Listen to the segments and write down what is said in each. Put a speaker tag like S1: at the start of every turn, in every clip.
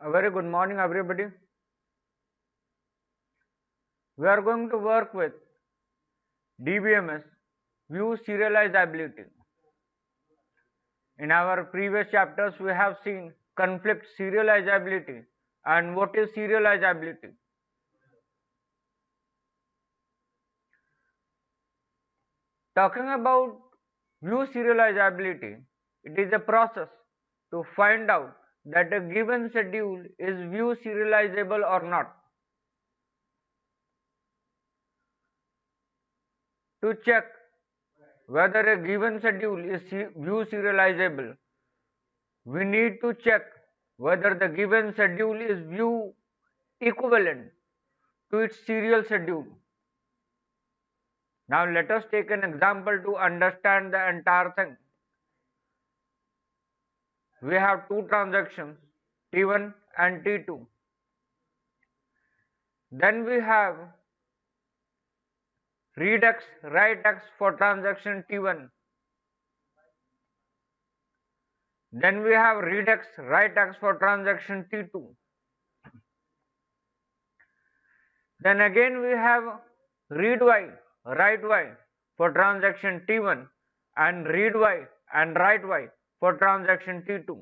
S1: A very good morning, everybody. We are going to work with DBMS, view serializability. In our previous chapters, we have seen conflict serializability and what is serializability. Talking about view serializability, it is a process to find out that a given schedule is view serializable or not. To check whether a given schedule is view serializable, we need to check whether the given schedule is view equivalent to its serial schedule. Now let us take an example to understand the entire thing. We have two transactions, T1 and T2. Then we have read X, write X for transaction T1. Then we have read X, write X for transaction T2. Then again we have read Y, write Y for transaction T1 and read Y and write Y for transaction T2.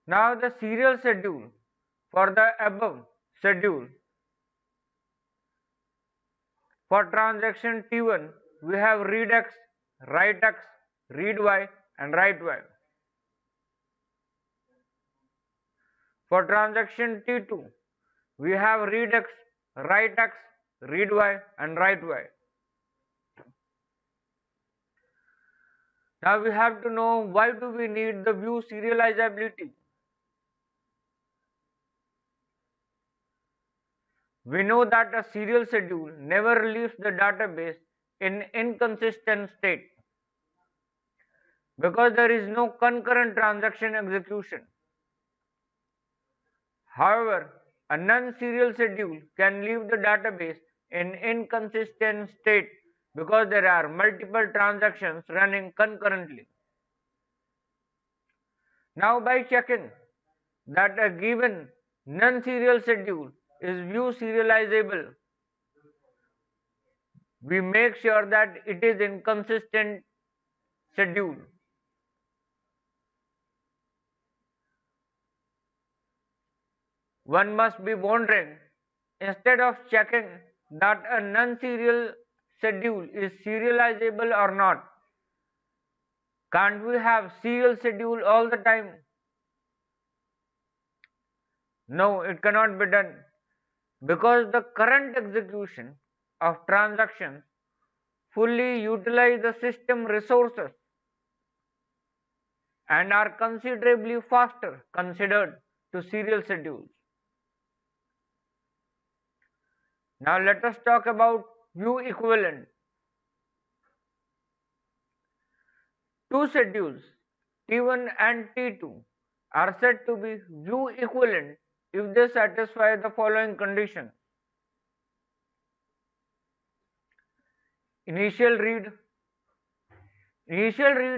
S1: Now the serial schedule for the above schedule. For transaction T1, we have read X, write X, read Y and write Y. For transaction T2, we have read X, write X, read Y and write Y. Now we have to know why do we need the view serializability. We know that a serial schedule never leaves the database in inconsistent state because there is no concurrent transaction execution. However, a non-serial schedule can leave the database in inconsistent state because there are multiple transactions running concurrently. Now by checking that a given non-serial schedule is view serializable, we make sure that it is in consistent schedule. One must be wondering, instead of checking that a non-serial schedule is serializable or not, can't we have serial schedule all the time? No, it cannot be done because the current execution of transactions fully utilize the system resources and are considerably faster considered to serial schedules. Now let us talk about view equivalent. Two schedules T1 and T2 are said to be view equivalent if they satisfy the following conditions. Initial read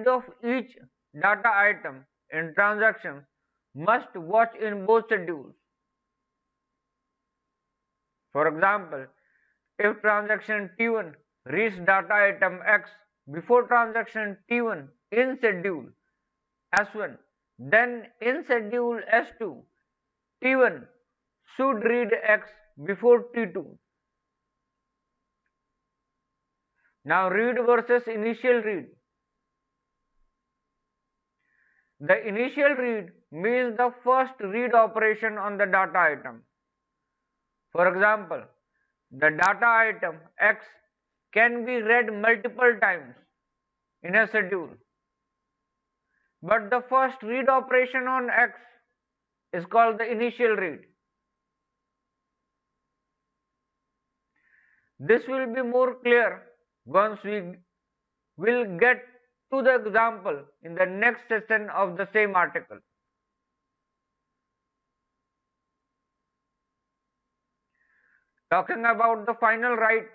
S1: of each data item in transactions must watch in both schedules. For example, if transaction T1 reads data item X before transaction T1 in schedule S1, then in schedule S2, T1 should read X before T2. Now read versus initial read. The initial read means the first read operation on the data item. For example, the data item X can be read multiple times in a schedule, but the first read operation on X is called the initial read. This will be more clear once we will get to the example in the next session of the same article. Talking about the final write.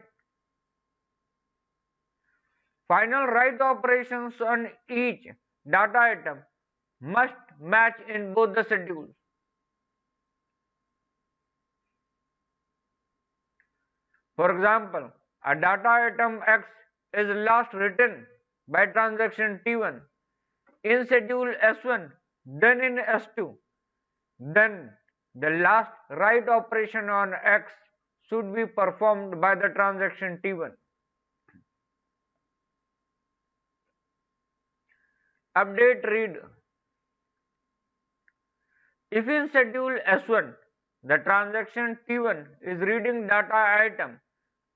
S1: Final write operations on each data item must match in both the schedules. For example, a data item X is last written by transaction T1 in schedule S1, then in S2. Then the last write operation on X should be performed by the transaction T1. Update read. If in schedule S1 the transaction T1 is reading data item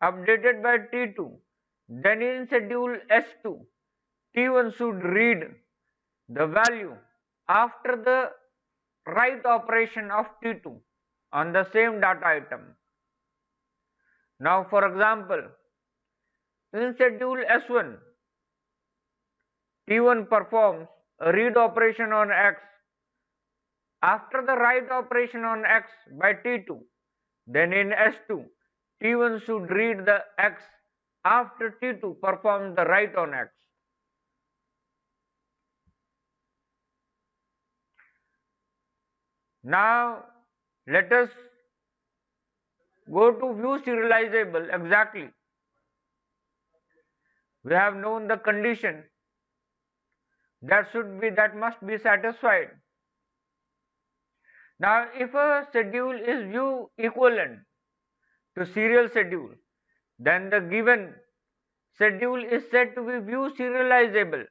S1: updated by T2, then in schedule S2 T1 should read the value after the write operation of T2 on the same data item. Now for example, in schedule S1 T1 performs a read operation on X after the write operation on X by T2. Then in S2, T1 should read the X after T2 performs the write on X. Now let us go to view serializable exactly. We have known the condition that must be satisfied. Now if a schedule is view equivalent to serial schedule, then the given schedule is said to be view serializable.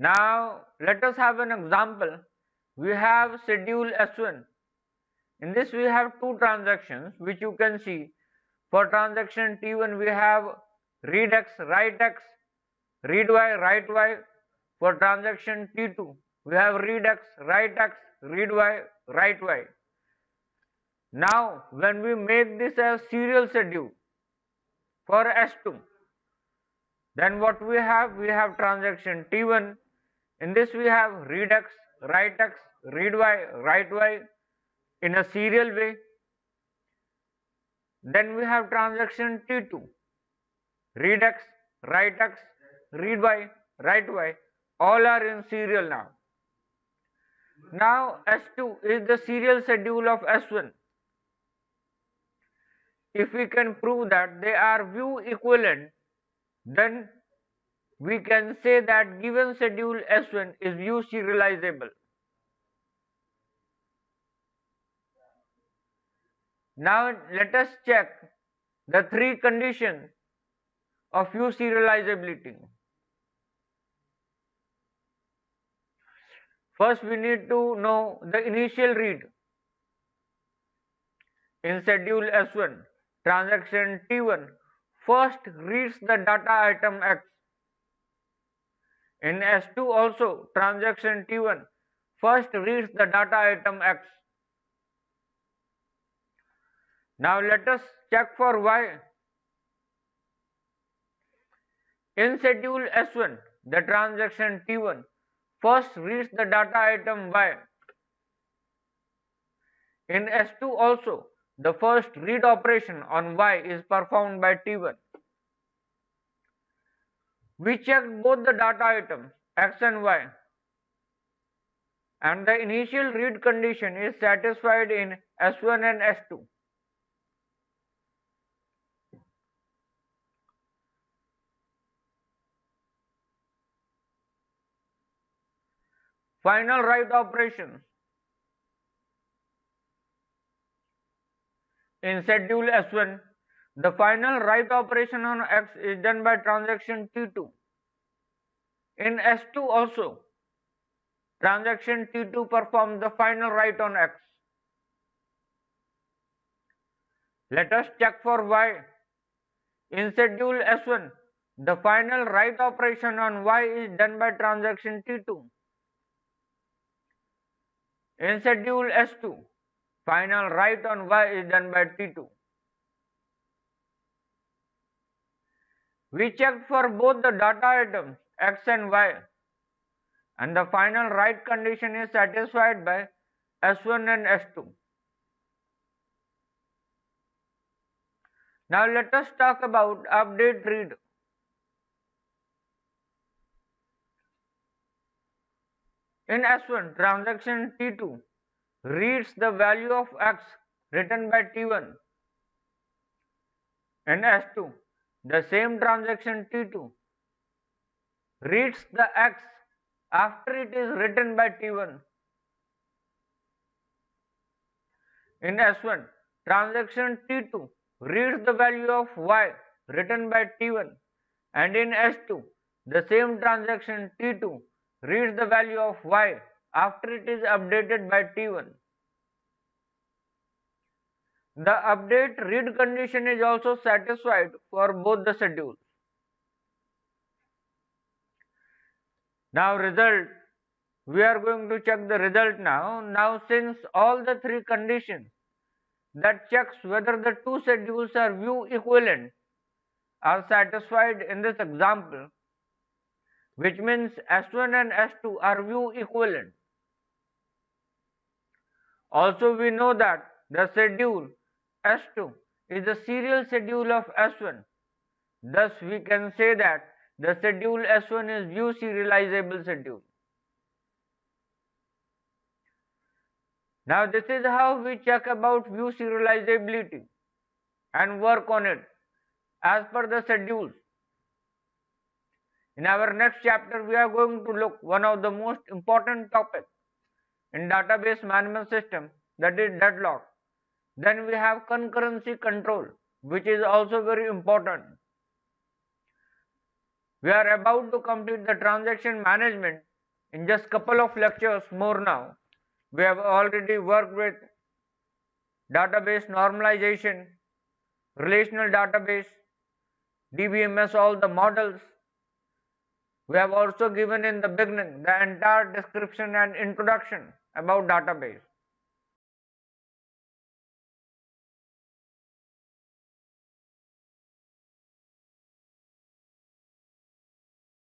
S1: Now let us have an example. We have schedule S1. In this we have two transactions which you can see. For transaction T1 we have read X, write X, read Y, write Y. For transaction T2 we have read X, write X, read Y, write Y. Now when we make this a serial schedule for S2, then what we have? We have transaction T1. In this we have read X, write X, read Y, write Y in a serial way. Then we have transaction T2, read X, write X, read Y, write Y, all are in serial now. Now S2 is the serial schedule of S1. If we can prove that they are view equivalent, then we can say that given schedule S1 is view serializable. Now let us check the three conditions of view serializability. First we need to know the initial read. In schedule S1, transaction T1 first reads the data item X. In S2 also, transaction T1 first reads the data item X. Now let us check for Y. In schedule S1, the transaction T1 first reads the data item Y. In S2 also, the first read operation on Y is performed by T1. We checked both the data items X and Y, and the initial read condition is satisfied in S1 and S2. Final write operations. In schedule S1, the final write operation on X is done by transaction T2. In S2 also, transaction T2 performs the final write on X. Let us check for Y. In schedule S1, the final write operation on Y is done by transaction T2. In schedule S2, final write on Y is done by T2. We checked for both the data items X and Y, and the final write condition is satisfied by S1 and S2. Now let us talk about update read. In S1, transaction T2 reads the value of x written by T1. In S2, the same transaction T2 reads the x after it is written by T1. In S1, transaction T2 reads the value of y written by T1, and in S2, the same transaction T2 reads the value of y after it is updated by T1. The update read condition is also satisfied for both the schedules. Now result, we are going to check the result now. Now since all the three conditions that checks whether the two schedules are view equivalent are satisfied in this example, which means S1 and S2 are view equivalent. Also we know that the schedule S2 is the serial schedule of S1. Thus we can say that the schedule S1 is view serializable schedule. Now this is how we check about view serializability and work on it as per the schedules. In our next chapter, we are going to look one of the most important topics in database management system, that is deadlock. Then we have concurrency control, which is also very important. We are about to complete the transaction management in just couple of lectures more now. We have already worked with database normalization, relational database, DBMS, all the models. We have also given in the beginning the entire description and introduction about database.